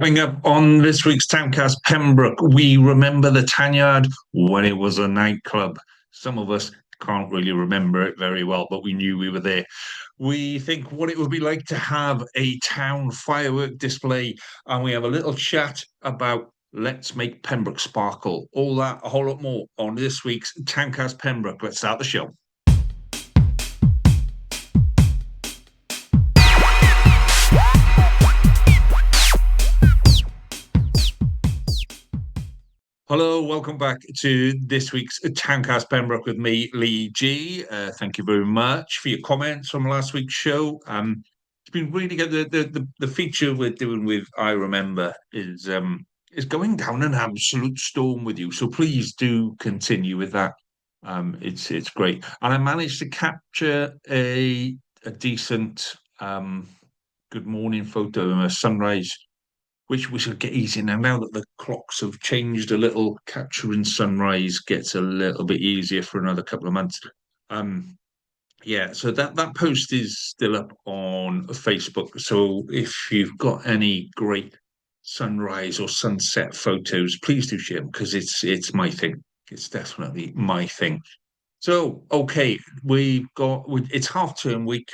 Coming up on this week's Towncast Pembroke, we remember the Tanyard when it was a nightclub. Some of us can't really remember it very well, but we knew we were there. We think what it would be like to have a town firework display, and we have a little chat about Let's Make Pembroke Sparkle. All that, a whole lot more on this week's Towncast Pembroke. Let's start the show. Hello, welcome back to this week's Towncast Pembroke with me, Lee G. Thank you very much for your comments from last week's show. It's been really good. The feature we're doing with I Remember is going down an absolute storm with you. So please do continue with that. It's great, and I managed to capture a decent good morning photo of a sunrise which we should get easy now. Now that the clocks have changed a little, capturing sunrise gets a little bit easier for another couple of months. Um, yeah, so that post is still up on Facebook. So if you've got any great sunrise or sunset photos, please do share them because it's my thing. It's definitely my thing. So okay, it's half term week.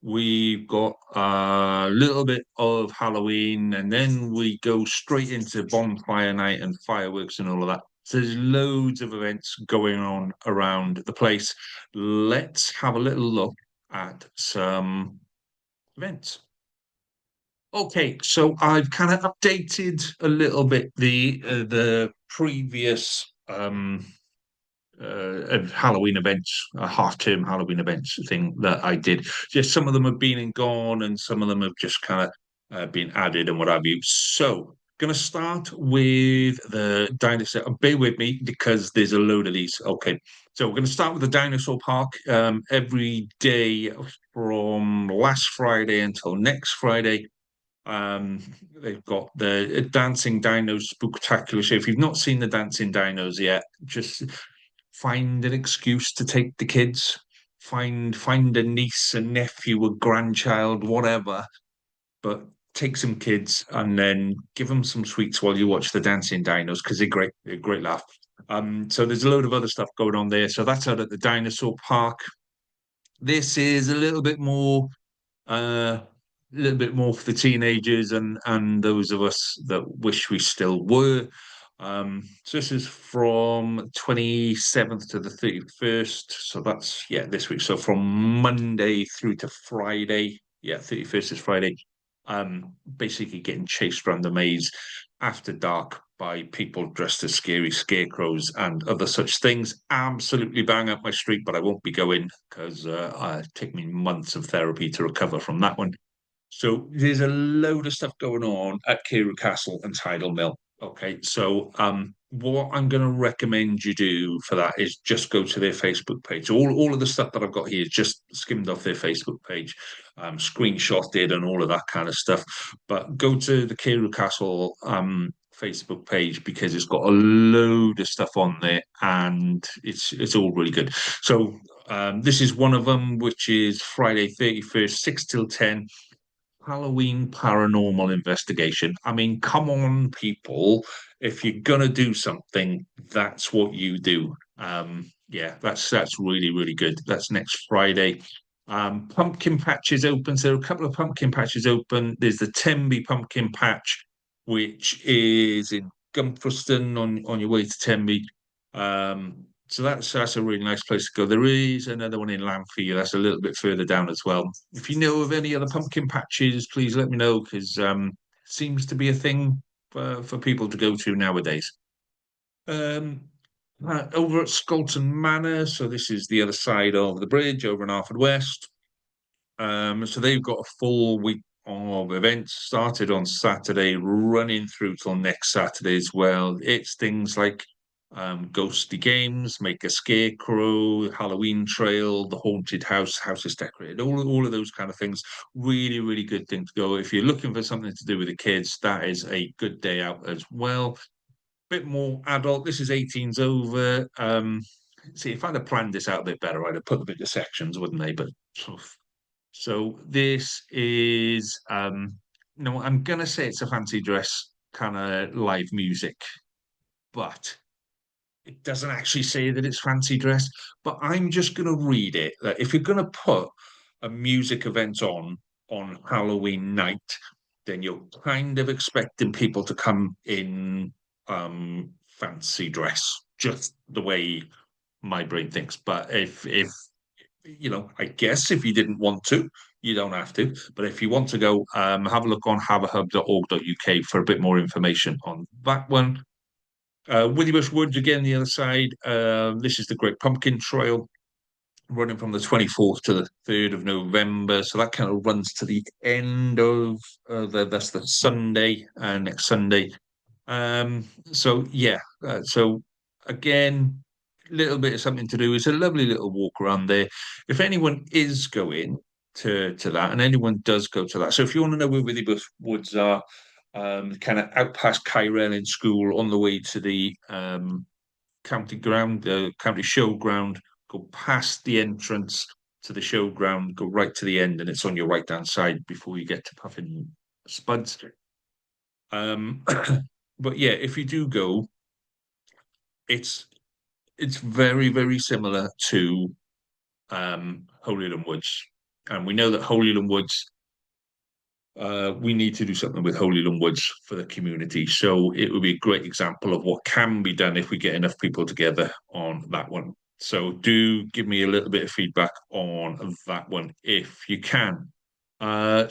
We've got a little bit of Halloween, and then we go straight into bonfire night and fireworks and all of that. So there's loads of events going on around the place. Let's have a little look at some events. Okay, so I've kind of updated a little bit the previous Halloween events, half-term Halloween events thing that I did. Just some of them have been and gone, and some of them have just kind of been added and what have you. So, going to start with the dinosaur. Bear with me because there's a load of these. Okay, so we're going to start with the dinosaur park. Every day from last Friday until next Friday. Um, they've got the Dancing Dinos Spooktacular Show. If you've not seen the Dancing Dinos yet, just find an excuse to take the kids, find a niece, a nephew, a grandchild, whatever, but take some kids and then give them some sweets while you watch the Dancing Dinos because they're a great laugh. So there's a load of other stuff going on there. So that's out at the dinosaur park. This is uh a little bit more for the teenagers and those of us that wish we still were. So this is from 27th to the 31st. So that's this week. So from Monday through to Friday. Yeah, 31st is Friday. Basically getting chased around the maze after dark by people dressed as scary scarecrows and other such things. Absolutely bang up my street, but I won't be going because it took me months of therapy to recover from that one. So there's a load of stuff going on at Carew Castle and Tidal Mill. Okay, so what I'm going to recommend you do for that is just go to their Facebook page. All of the stuff that I've got here is just skimmed off their Facebook page, screenshotted and all of that kind of stuff. But go to the Carew Castle Facebook page because it's got a load of stuff on there and it's all really good. So this is one of them, which is Friday 31st, 6 till 10. Halloween paranormal investigation. I mean, come on, people. If you're gonna do something, that's what you do. Yeah, that's really, really good. That's next Friday. Pumpkin patch is open. So there are a couple of pumpkin patches open. There's the Tenby pumpkin patch, which is in Gumfreston on your way to Tenby. So that's a really nice place to go. There is another one in Lamphey that's a little bit further down as well. If you know of any other pumpkin patches, please let me know because seems to be a thing for people to go to nowadays. Um, Over at Scolton Manor, so this is the other side of the bridge over in Harford West. So they've got a full week of events started on Saturday, running through till next Saturday as well. It's things like ghosty games, make a scarecrow, Halloween trail, the haunted house is decorated, all of those kind of things. Really, really good thing to go. If you're looking for something to do with the kids, that is a good day out as well. Bit more adult. This is 18s over. See, if I'd have planned this out a bit better, I'd have put them into sections, wouldn't they? But so this is no, I'm gonna say it's a fancy dress kind of live music, but it doesn't actually say that it's fancy dress. But I'm just gonna read it that if you're gonna put a music event on Halloween night, then you're kind of expecting people to come in fancy dress, just the way my brain thinks. But if I guess if you didn't want to, you don't have to. But if you want to go, have a look on haveahub.org.uk for a bit more information on that one. Withybush Woods again, the other side. This is the Great Pumpkin Trail running from the 24th to the 3rd of November. So that kind of runs to the end of that's the Sunday, next Sunday. So yeah, so again, a little bit of something to do. It's a lovely little walk around there. If anyone is going to that, and anyone does go to that, so if you want to know where Withybush Woods are, kind of out past Kyrell in school on the way to the county ground, the county showground, go past the entrance to the showground, go right to the end, and it's on your right hand side before you get to Puffin Spuds. Um, but yeah, if you do go, it's it's very similar to Holyland Woods, and we know that Holyland Woods. We need to do something with Holyland Woods for the community. So it would be a great example of what can be done if we get enough people together on that one. So do give me a little bit of feedback on that one if you can.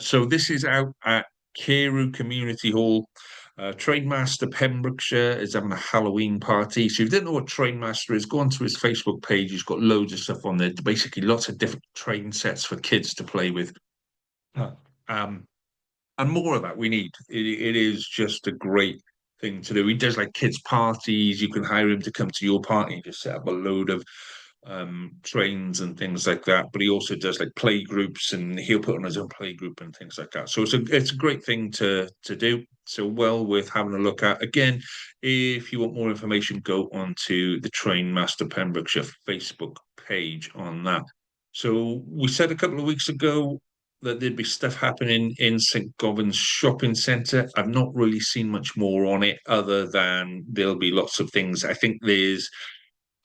So this is out at Carew Community Hall. Trainmaster Pembrokeshire is having a Halloween party. So if you don't know what Trainmaster is, go onto his Facebook page. He's got loads of stuff on there. Basically, lots of different train sets for kids to play with. Huh. Um, and more of that we need. It is just a great thing to do. He does like kids' parties. You can hire him to come to your party and just set up a load of trains and things like that. But he also does like play groups, and he'll put on his own play group and things like that. So it's a great thing to do. So well worth having a look at. Again, if you want more information, go onto the Train Master Pembrokeshire Facebook page on that. So we said a couple of weeks ago that there'd be stuff happening in St. Govan's shopping centre. I've not really seen much more on it other than there'll be lots of things. I think there's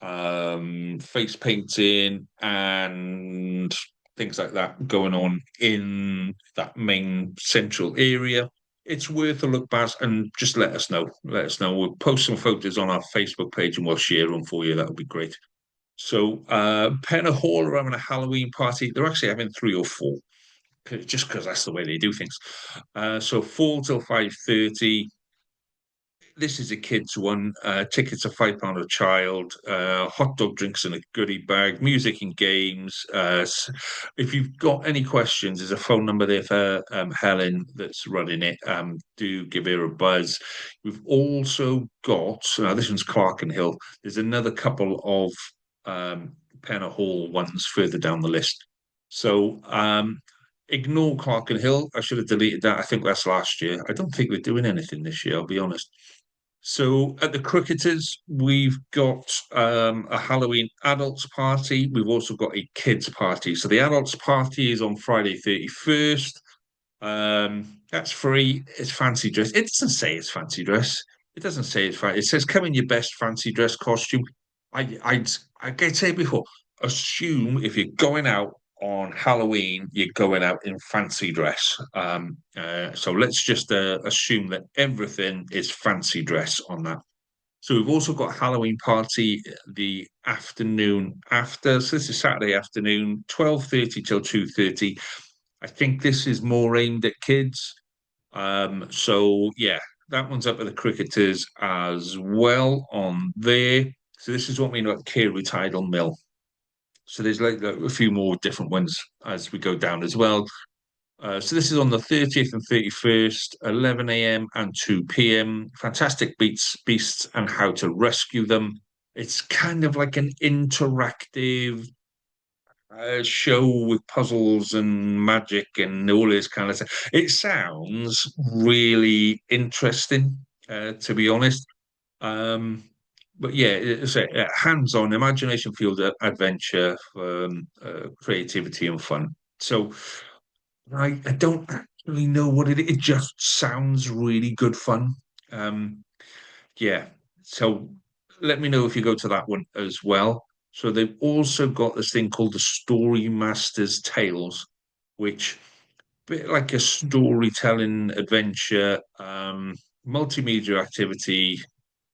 face painting and things like that going on in that main central area. It's worth a look, Baz, and just let us know. Let us know. We'll post some photos on our Facebook page and we'll share them for you. That would be great. So, Penna Hall are having a Halloween party. They're actually having three or four, just because that's the way they do things. So 4 till 5:30. This is a kids one. Tickets are £5 a child. Hot dog drinks in a goodie bag. Music and games. If you've got any questions, there's a phone number there for Helen that's running it. Do give her a buzz. We've also got this one's Clerkenhill. There's another couple of Penna Hall ones further down the list. So ignore Clerkenhill. I should have deleted that. I think that's last year. I don't think we're doing anything this year, I'll be honest. So at the Cricketers, we've got a Halloween adults party. We've also got a kids party. So the adults party is on Friday 31st. That's free. It's fancy dress. It doesn't say it's fancy dress. It doesn't say it's fancy. It says come in your best fancy dress costume. I'd say before, assume if you're going out on Halloween, you're going out in fancy dress. So let's just assume that everything is fancy dress on that. So we've also got a Halloween party the afternoon after. So this is Saturday afternoon, 12:30 till 2:30. I think this is more aimed at kids. So yeah, that one's up at the Cricketers as well on there. So this is what we know at Carew Tidal Mill. So there's like a few more different ones as we go down as well. So this is on the 30th and 31st, 11 a.m. and 2 p.m. Fantastic beasts and how to rescue them. It's kind of like an interactive show with puzzles and magic and all this kind of stuff. It sounds really interesting, to be honest. Um, but yeah, it's a hands-on, imagination-fueled adventure, creativity and fun. So I don't really know what it is. It just sounds really good fun. Um, yeah. So let me know if you go to that one as well. So they've also got this thing called the Story Masters Tales, which bit like a storytelling adventure, multimedia activity,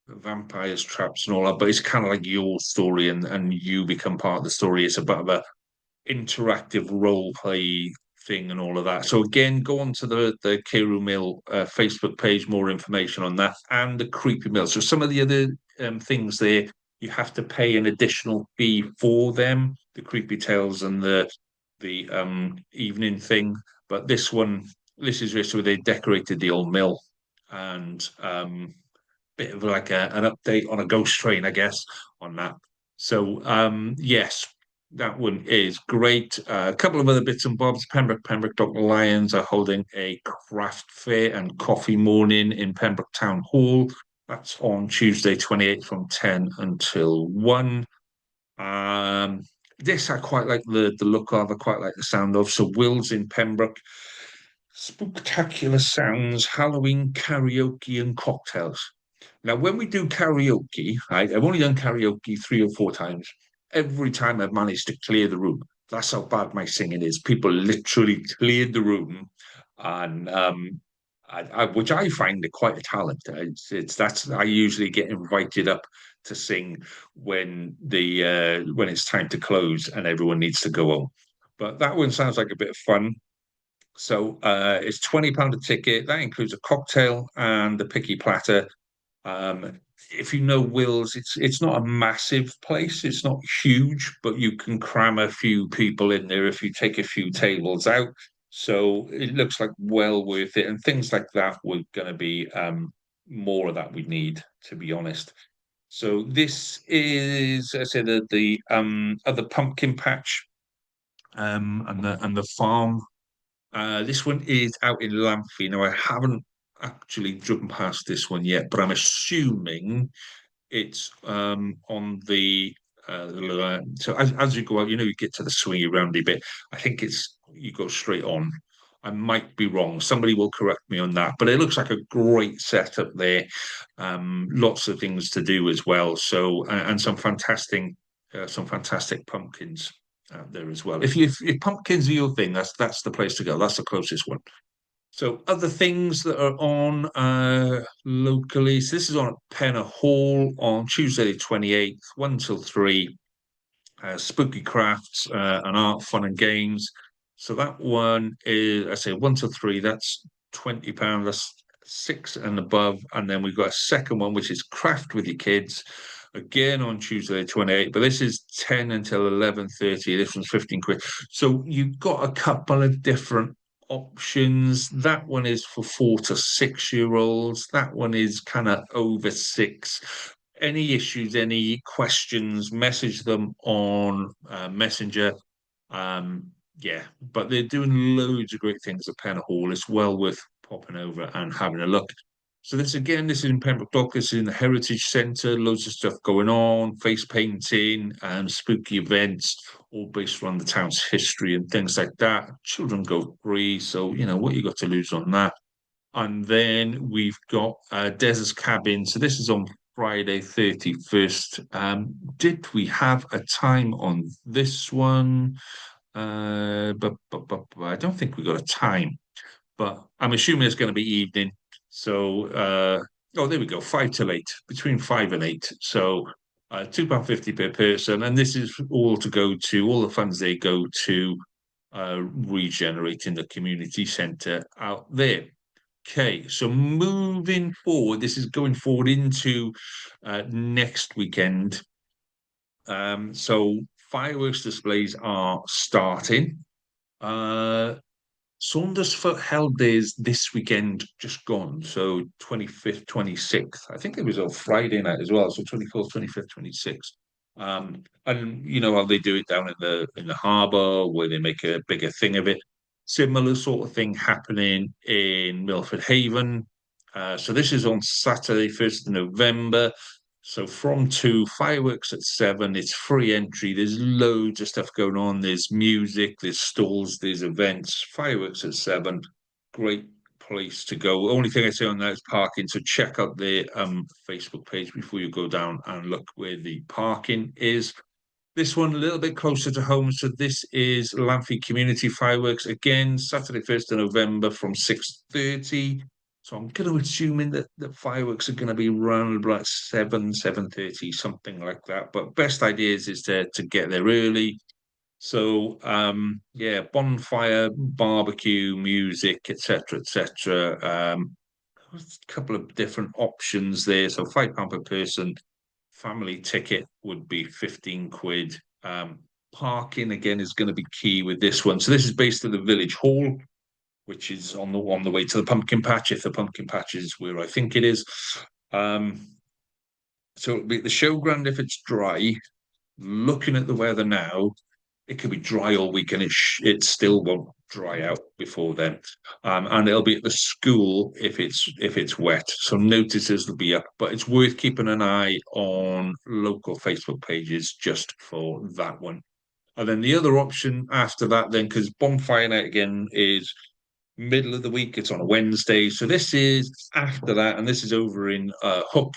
vampires, traps, and all that. But it's kind of like your story, and you become part of the story. It's a bit of a interactive role play thing and all of that. So again, go on to the Kiru Mill Facebook page, more information on that, and the Creepy Mill. So some of the other things there, you have to pay an additional fee for them, the Creepy Tales and the evening thing. But this is just where they decorated the old mill and bit of like an update on a ghost train, I guess, on that. So yes, that one is great. A couple of other bits and bobs. Pembroke Dr. Lions are holding a craft fair and coffee morning in Pembroke Town Hall. That's on Tuesday, 28th from 10 until 1. Um, this I quite like the look of, I quite like the sound of. So Will's in Pembroke. Spectacular sounds, Halloween karaoke and cocktails. Now, when we do karaoke, right, I've only done karaoke 3 or 4 times. Every time I've managed to clear the room. That's how bad my singing is. People literally cleared the room, and which I find it quite a talent. It's that's I usually get invited up to sing when it's time to close and everyone needs to go home. But that one sounds like a bit of fun. So it's £20 a ticket. That includes a cocktail and the picky platter. If you know Will's, it's not a massive place. It's not huge, but you can cram a few people in there if you take a few tables out. So it looks like well worth it. And things like that were going to be more of that we need, to be honest. So this is, I said, the other pumpkin patch and the farm. This one is out in Lamphey. Now, I haven't actually driven past this one yet, but I'm assuming it's on the so as you go out, you get to the swingy roundy bit. I think it's you go straight on. I might be wrong. Somebody will correct me on that, but it looks like a great setup there. Lots of things to do as well. So and some fantastic pumpkins out there as well. If pumpkins are your thing, that's the place to go. That's the closest one. So other things that are on locally. So this is on at Penna Hall on Tuesday the 28th, 1 till 3. Spooky crafts and art, fun and games. So that one is, I say 1 till 3, that's £20. That's 6 and above. And then we've got a second one, which is craft with your kids. Again on Tuesday the 28th, but this is 10 until 11:30. This one's 15 quid. So you've got a couple of different options. That one is for 4 to 6 year olds. That one is kind of over six. Any issues, any questions, message them on Messenger. Yeah, but they're doing loads of great things at Penn Hall. It's well worth popping over and having a look. So this is in Pembroke Dock. This is in the Heritage Centre. Loads of stuff going on, face painting, spooky events, all based around the town's history and things like that. Children go free, so what you got to lose on that. And then we've got Des's Cabin. So this is on Friday, 31st. Did we have a time on this one? But I don't think we got a time, but I'm assuming it's going to be evening. So, oh, there we go, 5 till 8, between 5 and 8. So, £2.50 per person, and this is all to go to all the funds they go to regenerating the community centre out there. Okay, so moving forward, this is going forward into next weekend. So fireworks displays are starting. Uh, Saundersfoot held theirs this weekend, just gone. So 25th, 26th. I think it was on Friday night as well. So 24th, 25th, 26th. And you know how they do it down in the harbour where they make a bigger thing of it. Similar sort of thing happening in Milford Haven. So this is on Saturday, 1st of November. So from 2, fireworks at 7, it's free entry. There's loads of stuff going on. There's music, there's stalls, there's events, fireworks at 7. great place to go. Only thing I say on that is parking. So check out their Facebook page before you go down and look where the parking is. This one a little bit closer to home. So this is Lamphey Community Fireworks again, Saturday 1st of November from 6:30. So I'm going to assuming that the fireworks are going to be around about 7:30, something like that. But best ideas is to get there early. So yeah, bonfire, barbecue, music, etc., etc. A couple of different options there. So £5 per person. Family ticket would be 15 quid. Parking again is going to be key with this one. So this is based at the village hall, which is on the way to the pumpkin patch, if the pumpkin patch is where I think it is. Um, so it'll be at the showground if it's dry. Looking at the weather now, it could be dry all week and it still won't dry out before then. And it'll be at the school if it's wet. So notices will be up, but it's worth keeping an eye on local Facebook pages just for that one. And then the other option after that, then because bonfire night again is middle of the week. It's on a Wednesday, so this is after that, and this is over in Hook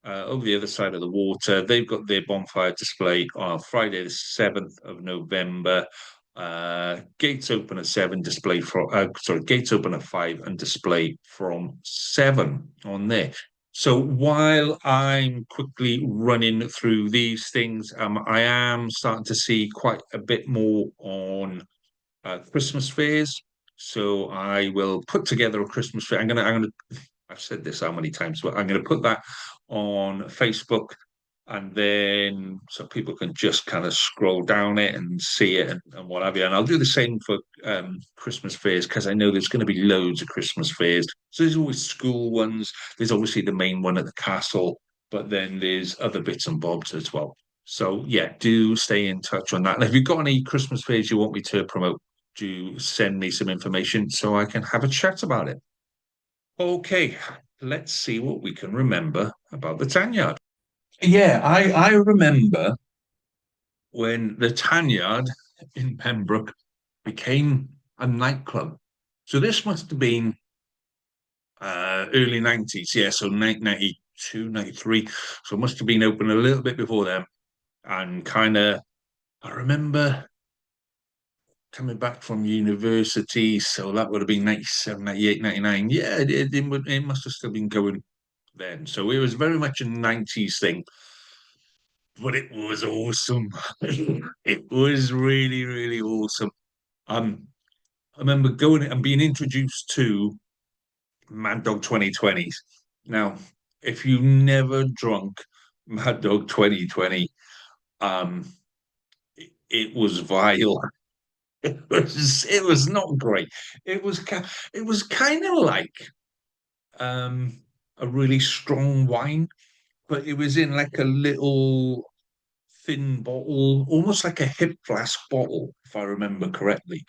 over the other side of the water. They've got their bonfire display on Friday, the 7th of November. Gates open at 7, display from, sorry, gates open at 5 and display from 7 on there. So while I'm quickly running through these things, I am starting to see quite a bit more on Christmas fairs. So I will put together a Christmas fair. I've said this how many times, but I'm going to put that on Facebook, and then so people can just kind of scroll down it and see it and what have you. And I'll do the same for Christmas fairs because I know there's going to be loads of Christmas fairs. So there's always school ones. There's obviously the main one at the castle, but then there's other bits and bobs as well. So yeah, do stay in touch on that. And if you've got any Christmas fairs you want me to promote, do send me some information so I can have a chat about it. Okay, let's see what we can remember about the Tanyard. Yeah, I remember when the Tanyard in Pembroke became a nightclub. So this must have been early 90s, yeah, so 1992, 93. So it must have been open a little bit before then. And kind of, I remember coming back from university, so that would have been 97, 98, 99. Yeah, it must have still been going then. So it was very much a 90s thing, but it was awesome. It was really, really awesome. I remember going and being introduced to Mad Dog 2020s. Now, if you never drunk Mad Dog 2020, um, it was vile. It was not great. It was kind of like um a really strong wine, but it was in like a little thin bottle, almost like a hip flask bottle, if I remember correctly.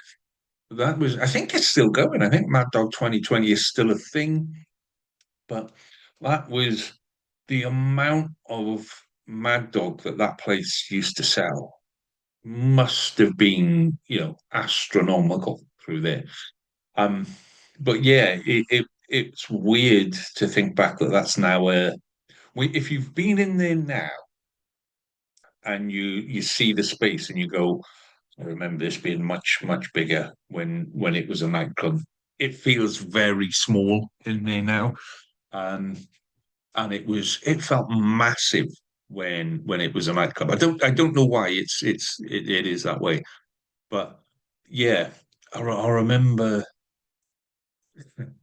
That was, I think it's still going. I think Mad Dog 2020 is still a thing, but that was the amount of Mad Dog that that place used to sell must have been, astronomical through there. Um, but yeah, it's weird to think back that that's now a. If you've been in there now and you see the space and you go, I remember this being much much bigger when it was a nightclub. It feels very small in there now, um, and it felt massive when it was a nightclub. I don't know why it is that way, but yeah, I remember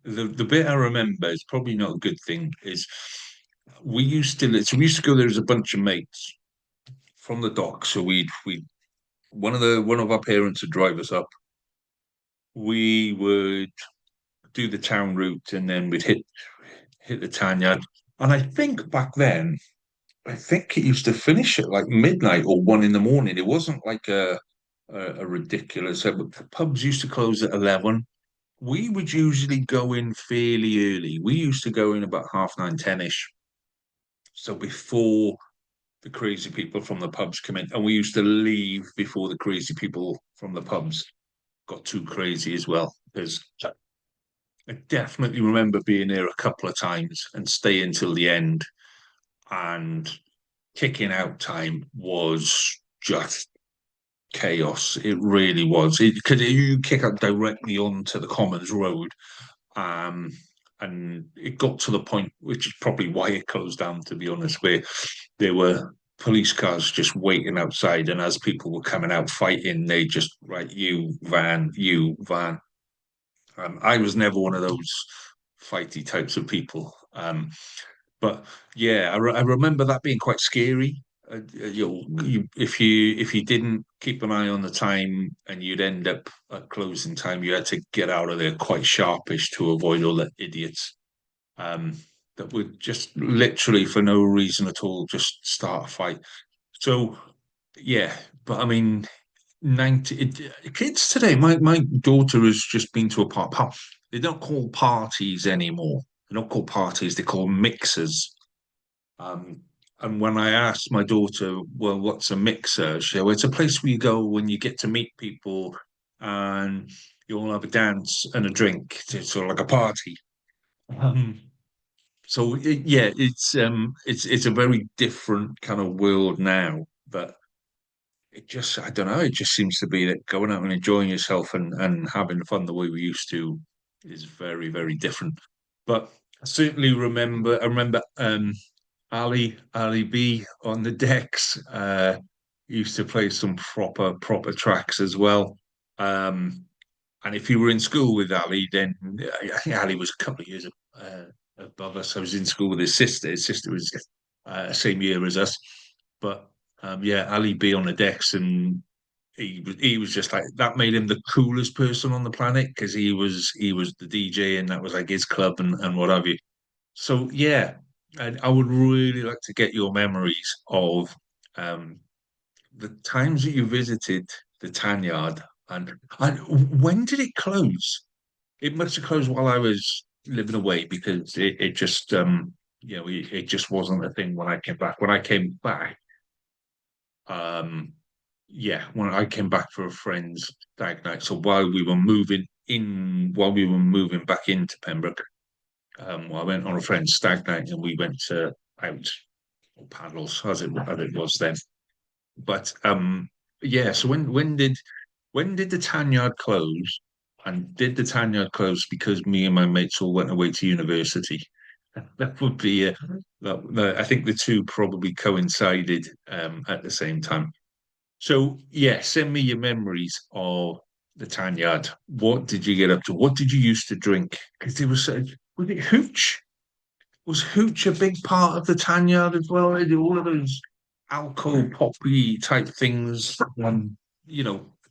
the bit I remember is probably not a good thing. Is we used to go there as a bunch of mates from the dock. So we one of our parents would drive us up. We would do the town route and then we'd hit the Tanyard. And I think back then, I think it used to finish at like midnight or 1 in the morning. It wasn't like a ridiculous. The pubs used to close at 11. We would usually go in fairly early. We used to go in about half nine, 10ish. So before the crazy people from the pubs come in, and we used to leave before the crazy people from the pubs got too crazy as well. Because I definitely remember being there a couple of times and staying till the end. And kicking out time was just chaos. It really was. Because you kick out directly onto the Commons Road, um, and it got to the point, which is probably why it closed down, to be honest, where there were police cars just waiting outside, and as people were coming out fighting, they just right, you van. I was never one of those fighty types of people. But yeah, I remember that being quite scary. If you didn't keep an eye on the time and you'd end up at closing time, you had to get out of there quite sharpish to avoid all the idiots um, that would just literally for no reason at all just start a fight. So yeah, but I mean, kids today. My daughter has just been to a They don't call parties anymore. They don't call parties. They call mixers. Um, and when I asked my daughter, well, what's a mixer? She said, well, it's a place where you go when you get to meet people and you all have a dance and a drink. It's sort of like a party. Um, yeah, it's a very different kind of world now. But it just I don't know. It just seems to be that going out and enjoying yourself and having fun the way we used to is very, very different. But I certainly remember Ali B on the decks. Used to play some proper tracks as well. Um, and if you were in school with Ali, then I think Ali was a couple of years above us. I was in school with his sister. His sister was same year as us. But yeah, Ali B on the decks, and he was just like that made him the coolest person on the planet because he was the DJ and that was like his club and what have you. So yeah, I would really like to get your memories of um, the times that you visited the Tanyard and when did it close? It must have closed while I was living away because it just it just wasn't a thing when I came back. When I came back, um, yeah, when I came back for a friend's stag night. So while we were moving back into Pembroke, I went on a friend's stag night and we went out paddles as it was then. But yeah, so when did the Tanyard close? And did the Tanyard close because me and my mates all went away to university? That would be I think the two probably coincided at the same time. So yeah, send me your memories of the Tanyard. What did you get up to? What did you used to drink? Because there was it hooch? Was hooch a big part of the Tanyard as well? They do all of those alcohol poppy type things.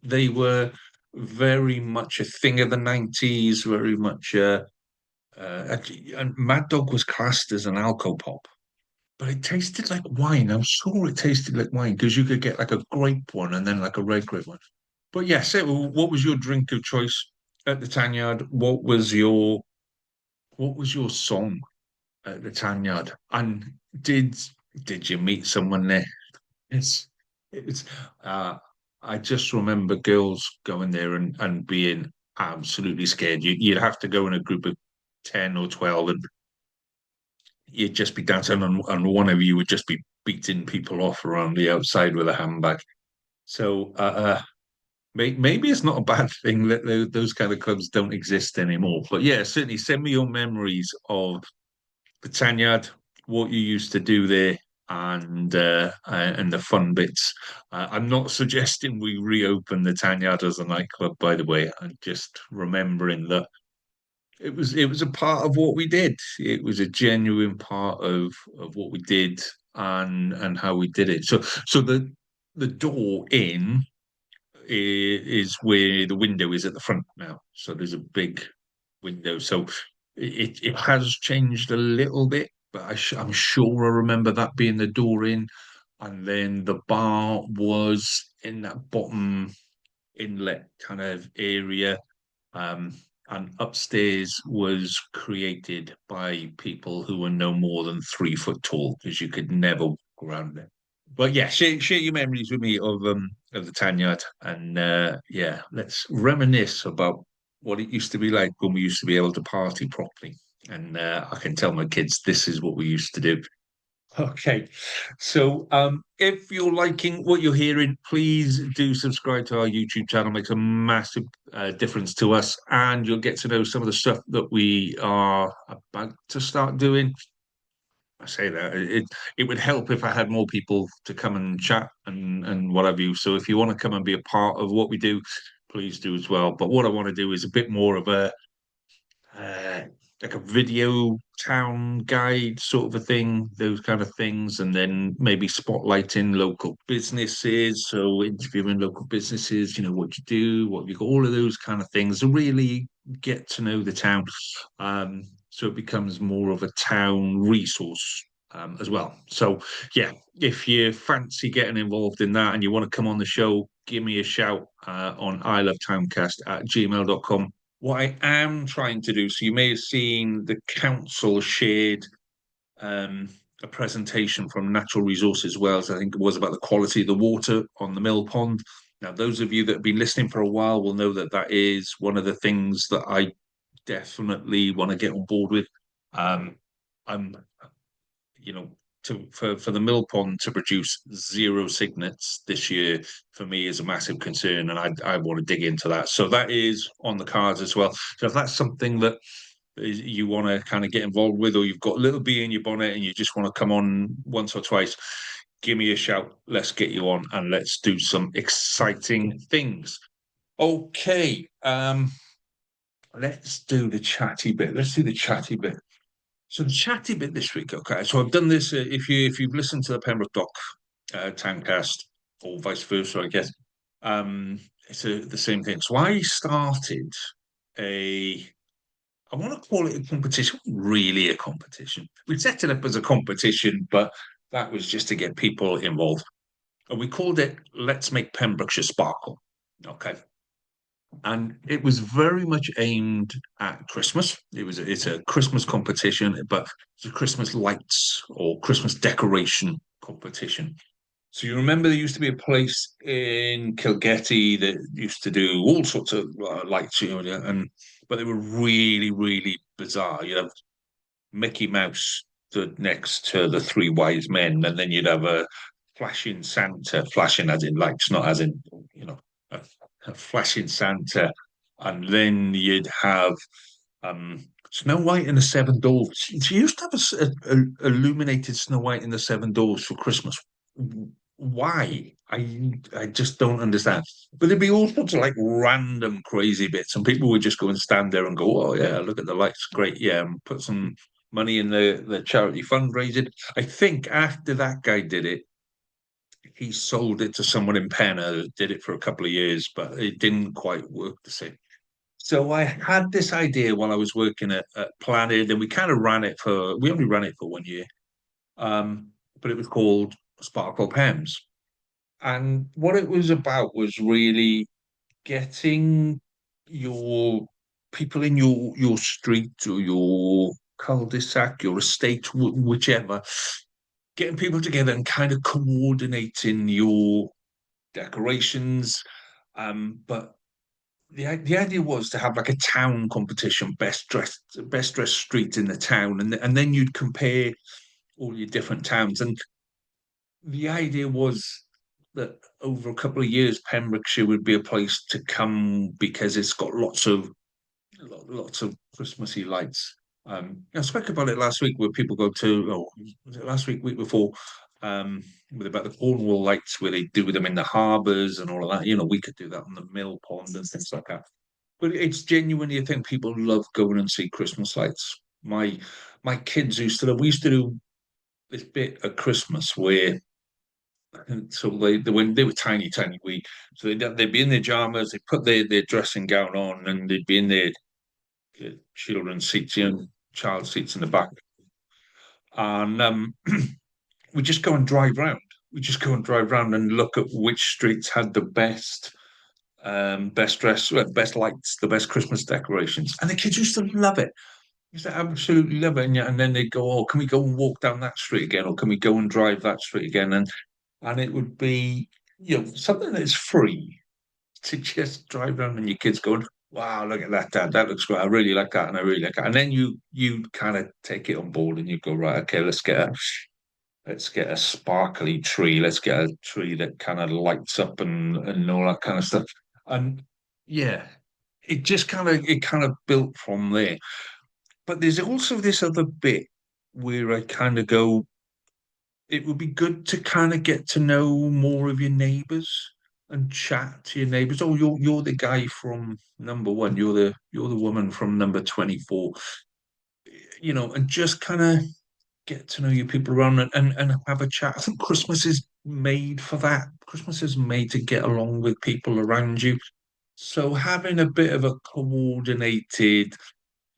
They were very much a thing of the 90s, very much and Mad Dog was classed as an alcohol pop, but it tasted like wine. I'm sure it tasted like wine because you could get like a grape one and then like a red grape one. But yeah, so what was your drink of choice at the Tanyard? What was your song at the Tanyard? And did did you meet someone there? It's uh I just remember girls going there and being absolutely scared. You'd have to go in a group of 10 or 12 and you'd just be dancing and one of you would just be beating people off around the outside with a handbag. So maybe it's not a bad thing that those kind of clubs don't exist anymore. But yeah, certainly send me your memories of the Tanyard, what you used to do there, and the fun bits. I'm not suggesting we reopen the Tanyard as a nightclub, by the way. I'm just remembering that it was a part of what we did. It was a genuine part of what we did and how we did it. So the door in is where the window is at the front now. So there's a big window. So it has changed a little bit, but I'm sure I remember that being the door in, and then the bar was in that bottom inlet kind of area. Um, and upstairs was created by people who were no more than 3 foot tall because you could never walk around there. But yeah, share your memories with me of the Tanyard, and yeah, let's reminisce about what it used to be like when we used to be able to party properly. And I can tell my kids this is what we used to do. Okay. So if you're liking what you're hearing, please do subscribe to our YouTube channel. It makes a massive difference to us, and you'll get to know some of the stuff that we are about to start doing. I say that it would help if I had more people to come and chat and what have you. So if you want to come and be a part of what we do, please do as well. But what I want to do is a bit more of a uh, like a video town guide sort of a thing, those kind of things, and then maybe spotlighting local businesses. So interviewing local businesses, what you do, what you got, all of those kind of things, to really get to know the town. So it becomes more of a town resource. As well. So, yeah, if you fancy getting involved in that and you want to come on the show, give me a shout on ilovetowncast@gmail.com. What I am trying to do, so you may have seen the council shared um, a presentation from Natural Resources Wales. I think it was about the quality of the water on the mill pond. Now, those of you that have been listening for a while will know that that is one of the things that I definitely want to get on board with. I'm you know, for the mill pond to produce zero cygnets this year for me is a massive concern, and I want to dig into that. So that is on the cards as well. So if that's something that you want to kind of get involved with, or you've got a little bee in your bonnet and you just want to come on once or twice, give me a shout. Let's get you on and let's do some exciting things. Okay, let's do the chatty bit. Let's do the chatty bit. So the chatty bit this week, okay. So I've done this. If you've listened to the Pembroke Towncast, or vice versa, I guess, it's the same thing. So I started a. I want to call it a competition. Really, a competition. We set it up as a competition, but that was just to get people involved. And we called it "Let's Make Pembrokeshire Sparkle." Okay, and it was very much aimed at Christmas. It's a Christmas competition, but it's a Christmas lights or Christmas decoration competition. So you remember there used to be a place in Kilgetty that used to do all sorts of lights, and but they were really, really bizarre. You'd have Mickey Mouse stood next to the three wise men, and then you'd have a flashing Santa, flashing as in lights, not as in a, a flashing Santa, and then you'd have Snow White and the Seven Dwarfs. So you used to have illuminated Snow White and the Seven Dwarfs for Christmas. Why? I just don't understand. But there'd be all sorts of like random crazy bits, and people would just go and stand there and go, "Oh yeah, look at the lights, great, yeah," and put some money in the charity fundraising. I think after that guy did it, he sold it to someone in Penna, did it for a couple of years, but it didn't quite work the same. So I had this idea while I was working at Planet, and we kind of we only ran it for 1 year, but it was called Sparkle Pems. And what it was about was really getting your people in your street or your cul-de-sac, your estate, whichever, getting people together and kind of coordinating your decorations. But the idea was to have like a town competition, best dressed street in the town, and then you'd compare all your different towns. And the idea was that over a couple of years, Pembrokeshire would be a place to come because it's got lots of Christmassy lights. I spoke about it last week where people go to, oh, was it last week, week before, with about the Cornwall lights where they do them in the harbours and all of that. We could do that on the mill pond and things like that. But it's genuinely, I think people love going and see Christmas lights. My kids we used to do this bit at Christmas where so when they were tiny wee, so they'd be in their pajamas, they put their dressing gown on, and they'd be in their children's seats, child seats in the back, and we just go and drive round. We just go and drive round and look at which streets had the best lights, the best Christmas decorations, and the kids used to love it. Used to absolutely love it, and then they'd go, "Oh, can we go and walk down that street again, or can we go and drive that street again?" And it would be something that's free to just drive around and your kids going. wow, look at that, Dad. That looks great. I really like that, and I really like that. And then you kind of take it on board, and you go, right, okay, let's get a sparkly tree. Let's get a tree that kind of lights up and all that kind of stuff. And yeah, it kind of built from there. But there's also this other bit where I kind of go, it would be good to kind of get to know more of your neighbours and chat to your neighbours. Oh, you're the guy from number one. You're the woman from number 24. And just kind of get to know your people around and have a chat. I think Christmas is made for that. Christmas is made to get along with people around you. So having a bit of a coordinated,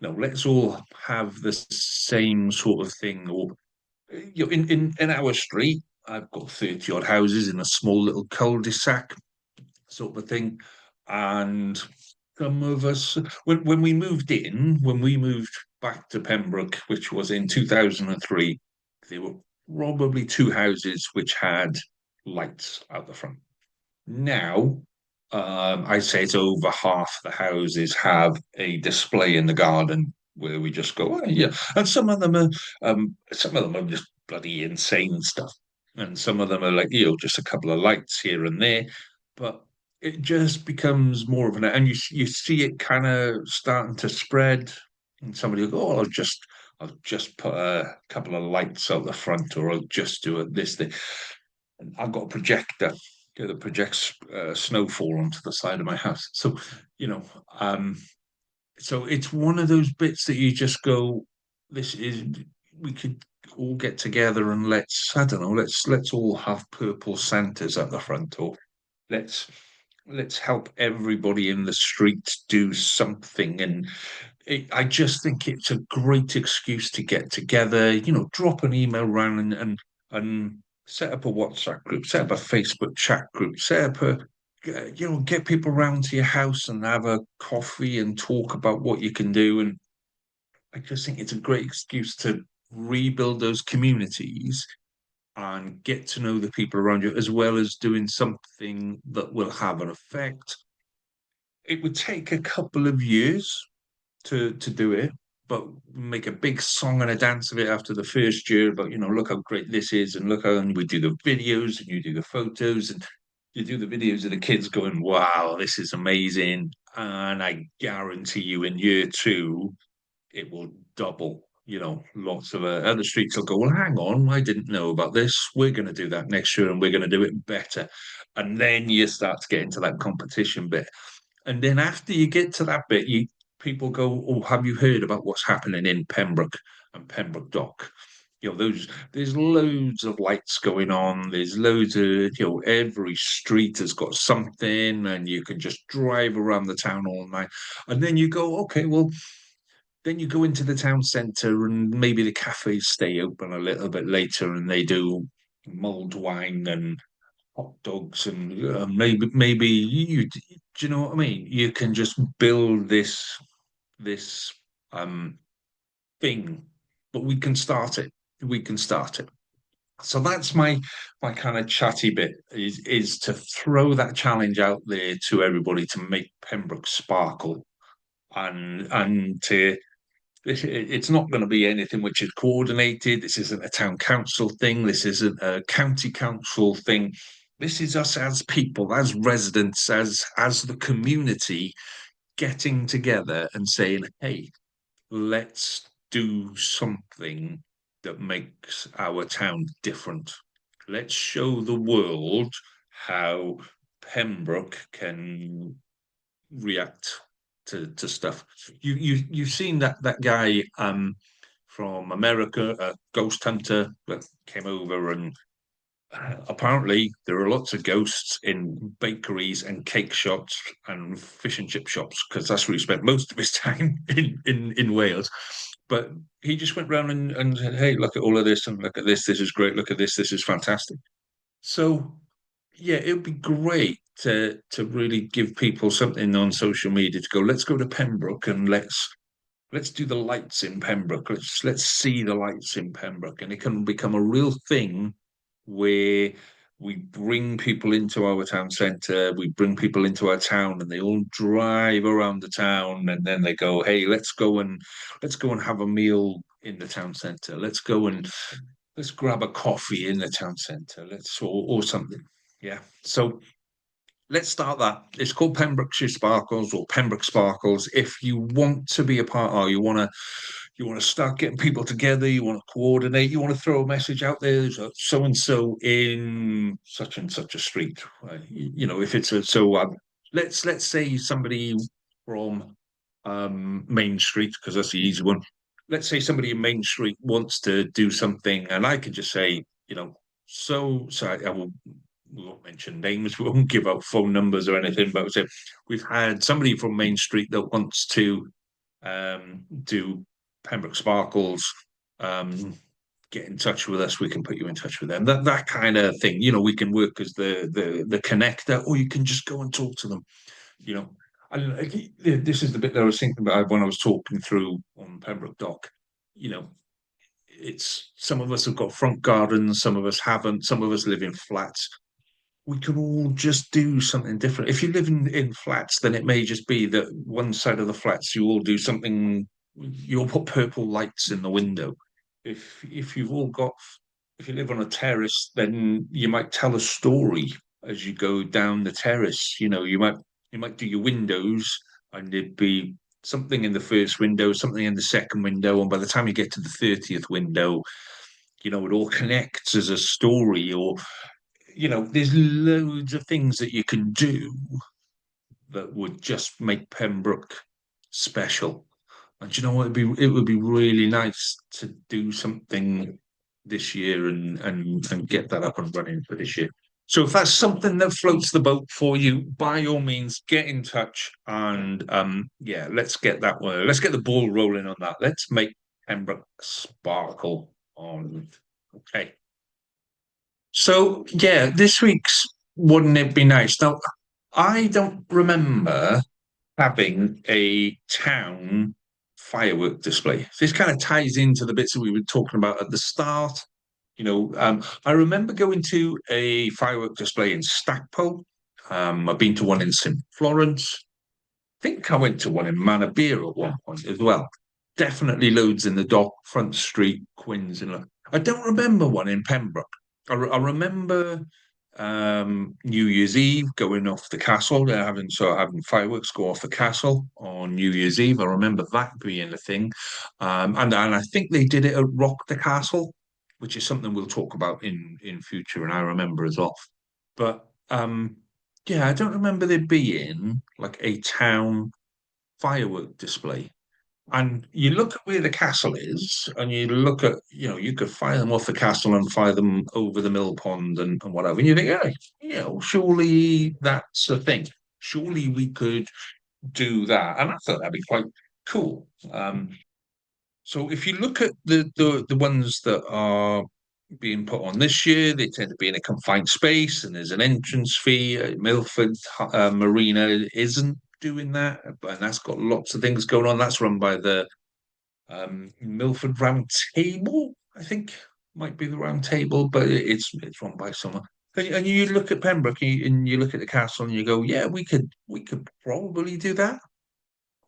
let's all have the same sort of thing. Or in our street, I've got 30 odd houses in a small little cul-de-sac sort of thing. And some of us, when we moved back to Pembroke, which was in 2003, there were probably two houses which had lights out the front. Now, I'd say it's over half the houses have a display in the garden where we just go, oh, yeah. And some of them are just bloody insane stuff. And some of them are like, just a couple of lights here and there. But it just becomes more of and you see it kind of starting to spread. And somebody will go, oh, I'll just put a couple of lights out the front, or I'll just do it this thing. I've got a projector that projects snowfall onto the side of my house. You know, um, so it's one of those bits that you just go, this is, we could all get together and I don't know, let's all have purple Santas at the front, or let's let's help everybody in the streets do something. And I just think it's a great excuse to get together, drop an email around and set up a WhatsApp group, set up a Facebook chat group, set up get people around to your house and have a coffee and talk about what you can do. And I just think it's a great excuse to rebuild those communities and get to know the people around you, as well as doing something that will have an effect. It would take a couple of years to do it, but make a big song and a dance of it after the first year. But look how great this is, and look how and we do the videos, and you do the photos, and you do the videos of the kids going, "Wow, this is amazing!" And I guarantee you, in year two, it will double. Lots of other streets will go, well, hang on, I didn't know about this. We're going to do that next year and we're going to do it better. And then you start to get into that competition bit. And then after you get to that bit, people go, oh, have you heard about what's happening in Pembroke and Pembroke Dock? There's loads of lights going on. There's loads of, every street has got something, and you can just drive around the town all night. And then you go, okay, well, then you go into the town centre and maybe the cafes stay open a little bit later and they do mulled wine and hot dogs and maybe do you know what I mean? You can just build this um thing, but we can start it. We can start it. So that's my kind of chatty bit is to throw that challenge out there to everybody to make Pembroke sparkle and to it's not going to be anything which is coordinated. This isn't a town council thing. This isn't a county council thing. This is us as people, as residents, as the community getting together and saying, "Hey, let's do something that makes our town different. Let's show the world how Pembroke can react to stuff. You've seen that guy from America, a ghost hunter that came over, and apparently there are lots of ghosts in bakeries and cake shops and fish and chip shops because that's where he spent most of his time in Wales. But he just went around and said, "Hey, look at all of this and look at this. This is great. Look at this. This is fantastic." So yeah, it would be great to really give people something on social media to go, let's go to Pembroke and let's do the lights in Pembroke. Let's see the lights in Pembroke. And it can become a real thing where we bring people into our town centre, we bring people into our town, and they all drive around the town, and then they go, "Hey, let's go and have a meal in the town centre. Let's grab a coffee in the town centre. Or something." Yeah. So let's start that. It's called Pembrokeshire Sparkles or Pembroke Sparkles. If you want to be a part, or you want to start getting people together, you want to coordinate, you want to throw a message out there, so and so in such and such a street. If it's a so let's say somebody from Main Street, because that's the easy one. Let's say somebody in Main Street wants to do something, and I could just say, I will. We won't mention names. We won't give out phone numbers or anything. But we've had somebody from Main Street that wants to do Pembroke Sparkles. Um, get in touch with us. We can put you in touch with them. That kind of thing. We can work as the connector, or you can just go and talk to them. You know, and this is the bit that I was thinking about when I was talking through on Pembroke Dock. You know, it's some of us have got front gardens, some of us haven't, some of us live in flats. We can all just do something different. If you live in flats, then it may just be that one side of the flats you all do something. You'll put purple lights in the window. If you've all got, if you live on a terrace, then you might tell a story as you go down the terrace. You might do your windows, and there'd be something in the first window, something in the second window, and by the time you get to the 30th window, it all connects as a story. Or there's loads of things that you can do that would just make Pembroke special. And you know what? It would be really nice to do something this year and get that up and running for this year. So if that's something that floats the boat for you, by all means, get in touch and yeah, let's get that one. Let's get the ball rolling on that. Let's make Pembroke sparkle on. Okay. So yeah, this week's wouldn't it be nice? Now, I don't remember having a town firework display. This kind of ties into the bits that we were talking about at the start. I remember going to a firework display in Stackpole. I've been to one in St. Florence. Think I went to one in Manorbier at one point as well. Definitely loads in the dock, front street, Quinns, and I don't remember one in Pembroke. I remember New Year's Eve going off the castle. They're having fireworks go off the castle on New Year's Eve. I remember that being a thing, and I think they did it at Rock the Castle, which is something we'll talk about in future. And I remember as well, but yeah, I don't remember there being like a town firework display. And you look at where the castle is, and you look at, you could fire them off the castle and fire them over the mill pond and whatever. And you think, hey, surely that's a thing. Surely we could do that. And I thought that'd be quite cool. So if you look at the ones that are being put on this year, they tend to be in a confined space, and there's an entrance fee. Milford Marina isn't doing that, and that's got lots of things going on. That's run by the Milford Round Table, I think might be the Round Table, but it's run by someone. And you look at Pembroke and you look at the castle and you go, yeah, we could probably do that.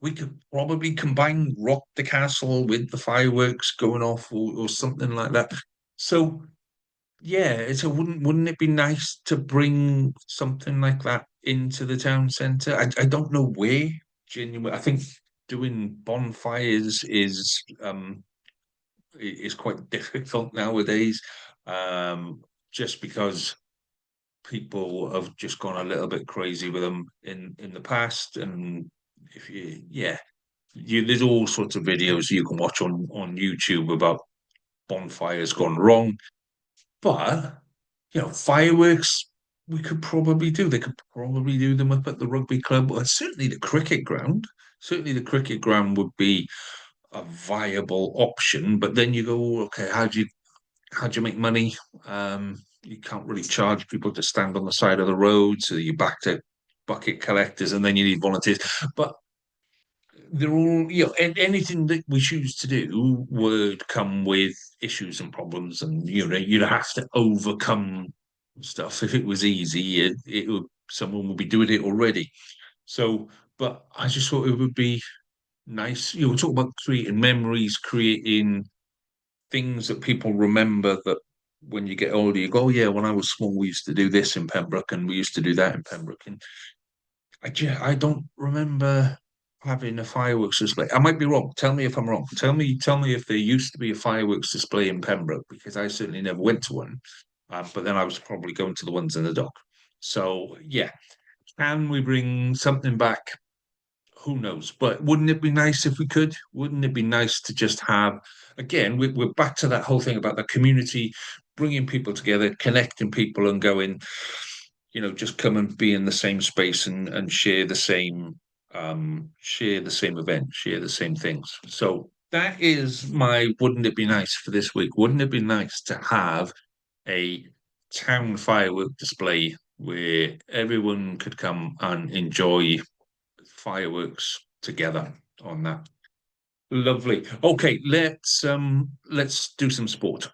We could probably combine Rock the Castle with the fireworks going off or something like that. So yeah, wouldn't it be nice to bring something like that into the town centre? I don't know where. Genuine, I think doing bonfires is quite difficult nowadays, just because people have just gone a little bit crazy with them in the past. And if yeah, there's all sorts of videos you can watch on YouTube about bonfires gone wrong. But fireworks we could probably do. They could probably do them up at the rugby club, or certainly the cricket ground. Certainly the cricket ground would be a viable option. But then you go, okay, how do you make money? You can't really charge people to stand on the side of the road, so you back to bucket collectors, and then you need volunteers. But they're all, anything that we choose to do would come with issues and problems, and you'd have to overcome stuff. If it was easy, it would someone would be doing it already. So, but I just thought it would be nice. You know, talk about creating memories, creating things that people remember that when you get older, you go, oh, yeah, when I was small, we used to do this in Pembroke and we used to do that in Pembroke. And I don't remember having a fireworks display. I might be wrong. Tell me if I'm wrong. Tell me if there used to be a fireworks display in Pembroke because I certainly never went to one. But then I was probably going to the ones in the dock. So yeah, can we bring something back? Who knows? But wouldn't it be nice if we could? Wouldn't it be nice to just have, again, we're back to that whole thing about the community, bringing people together, connecting people and going, just come and be in the same space and share the same event, share the same things. So that is my wouldn't it be nice for this week? Wouldn't it be nice to have a town firework display where everyone could come and enjoy fireworks together on that. Lovely. Okay, let's do some sport.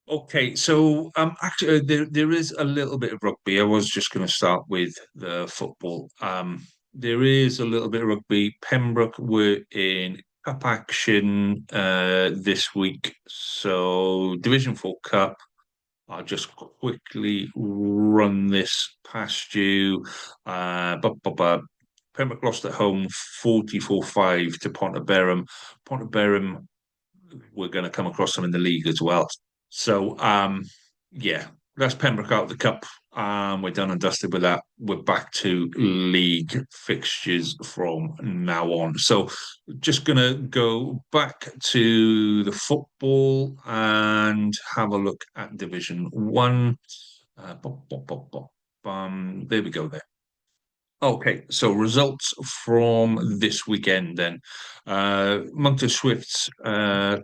Okay, so actually there is a little bit of rugby. I was just going to start with the football. There is a little bit of rugby. Pembroke were in cup action this week. So Division 4 Cup. I'll just quickly run this past you. Pembroke lost at home 44-5 to Ponteberem. Ponteberem, we're going to come across them in the league as well. So, yeah, that's Pembroke out of the cup. We're done and dusted with that. We're back to league fixtures from now on. So, just going to go back to the football and have a look at Division One. There we go there. Okay, so results from this weekend then. Monkton Swifts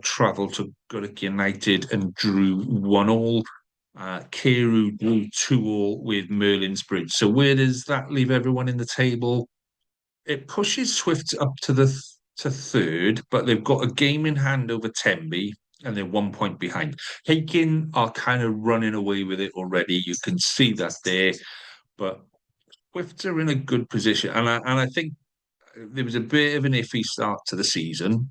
travelled to Gurrick United and drew 1-1. Carew drew 2-2 with Merlin's Bridge. So where does that leave everyone in the table? It pushes Swifts up to to third, but they've got a game in hand over Tenby and they're 1 point behind. Hakin are kind of running away with it already. You can see that there, but Swifts are in a good position, and I think there was a bit of an iffy start to the season,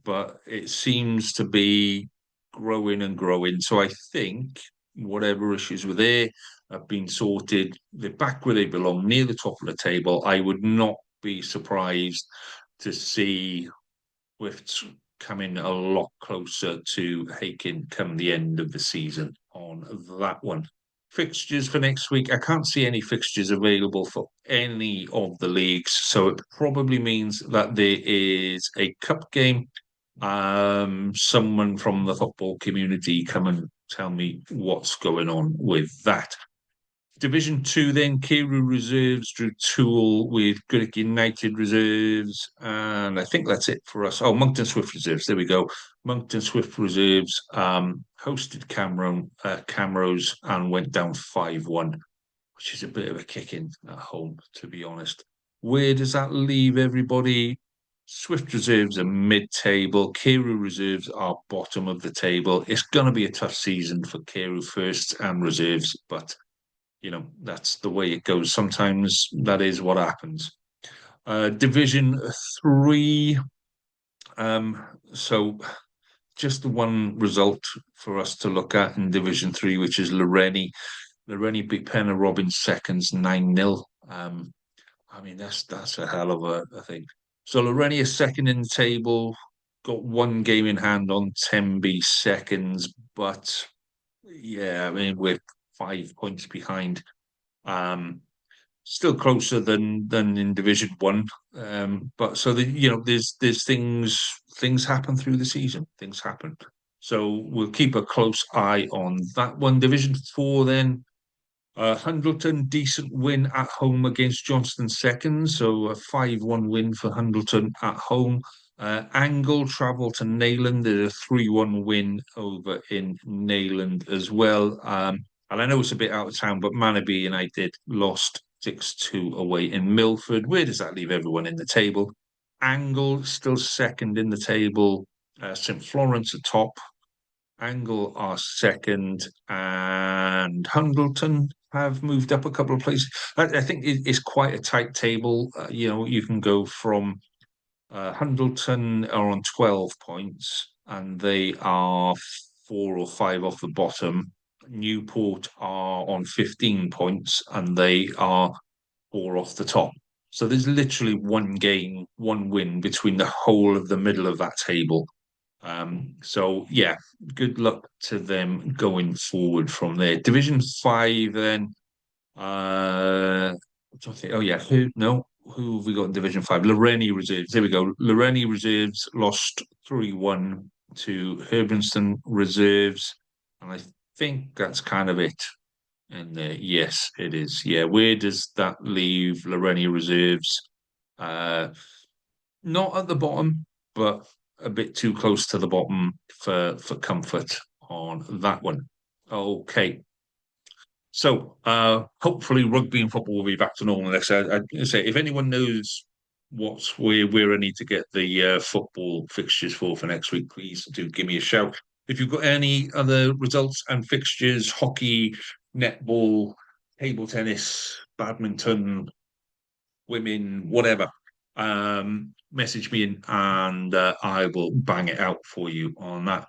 but it seems to be growing and growing. So I think whatever issues were there have been sorted. They're back where they belong, near the top of the table. I would not be surprised to see Swifts coming a lot closer to Hakin come the end of the season on that one. Fixtures for next week. I can't see any fixtures available for any of the leagues, so it probably means that there is a cup game. Someone from the football community come and tell me what's going on with that. Division 2 then, Carew reserves drew Tool with Gurrick United reserves, and I think that's it for us. Oh, Monkton Swift reserves, there we go. Monkton Swift reserves hosted Camrose and went down 5-1, which is a bit of a kick in at home, to be honest. Where does that leave everybody? Swift reserves are mid-table. Carew reserves are bottom of the table. It's going to be a tough season for Carew first and reserves, but that's the way it goes. Sometimes that is what happens. Division 3. So just the one result for us to look at in Division 3, which is Loreni. Loreni beat Penna Robbins seconds 9-0. I mean, that's a hell of a thing. So Loreni is second in the table, got one game in hand on Tenby seconds, but yeah, I mean, we're 5 points behind. Still closer than in Division One. But so there's things happen through the season. Things happen. So we'll keep a close eye on that one. Division 4 then. Hundleton, decent win at home against Johnston second. So a 5-1 win for Hundleton at home. Angle travel to Nayland. There's a 3-1 win over in Nayland as well. And I know it's a bit out of town, but Manabe United lost 6-2 away in Milford. Where does that leave everyone in the table? Angle still second in the table. St Florence atop. Angle are second, and Hundleton have moved up a couple of places. I think it's quite a tight table. You can go from Hundleton are on 12 points, and they are 4 or 5 off the bottom. Newport are on 15 points, and they are 4 off the top. So there's literally one game, one win between the whole of the middle of that table. So yeah, good luck to them going forward from there. Division 5, then. I think, oh yeah, who have we got in Division 5? Loreni Reserves. There we go. Loreni Reserves lost 3-1 to Herbinston Reserves, and I think that's kind of it. And yes, it is. Yeah, where does that leave Loreni Reserves? Uh, Not at the bottom, but a bit too close to the bottom for comfort on that one. Okay. So hopefully rugby and football will be back to normal next. I say if anyone knows where I need to get the football fixtures for next week, please do give me a shout. If you've got any other results and fixtures, hockey, netball, table tennis, badminton, women, whatever, message me in and I will bang it out for you on that.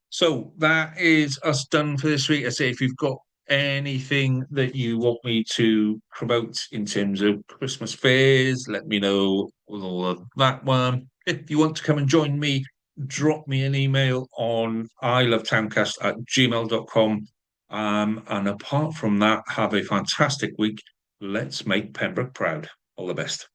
So that is us done for this week. I say if you've got anything that you want me to promote in terms of Christmas fairs, let me know with all of that one. If you want to come and join me, drop me an email on ilovetowncast@gmail.com. And apart from that, have a fantastic week. Let's make Pembroke proud. All the best.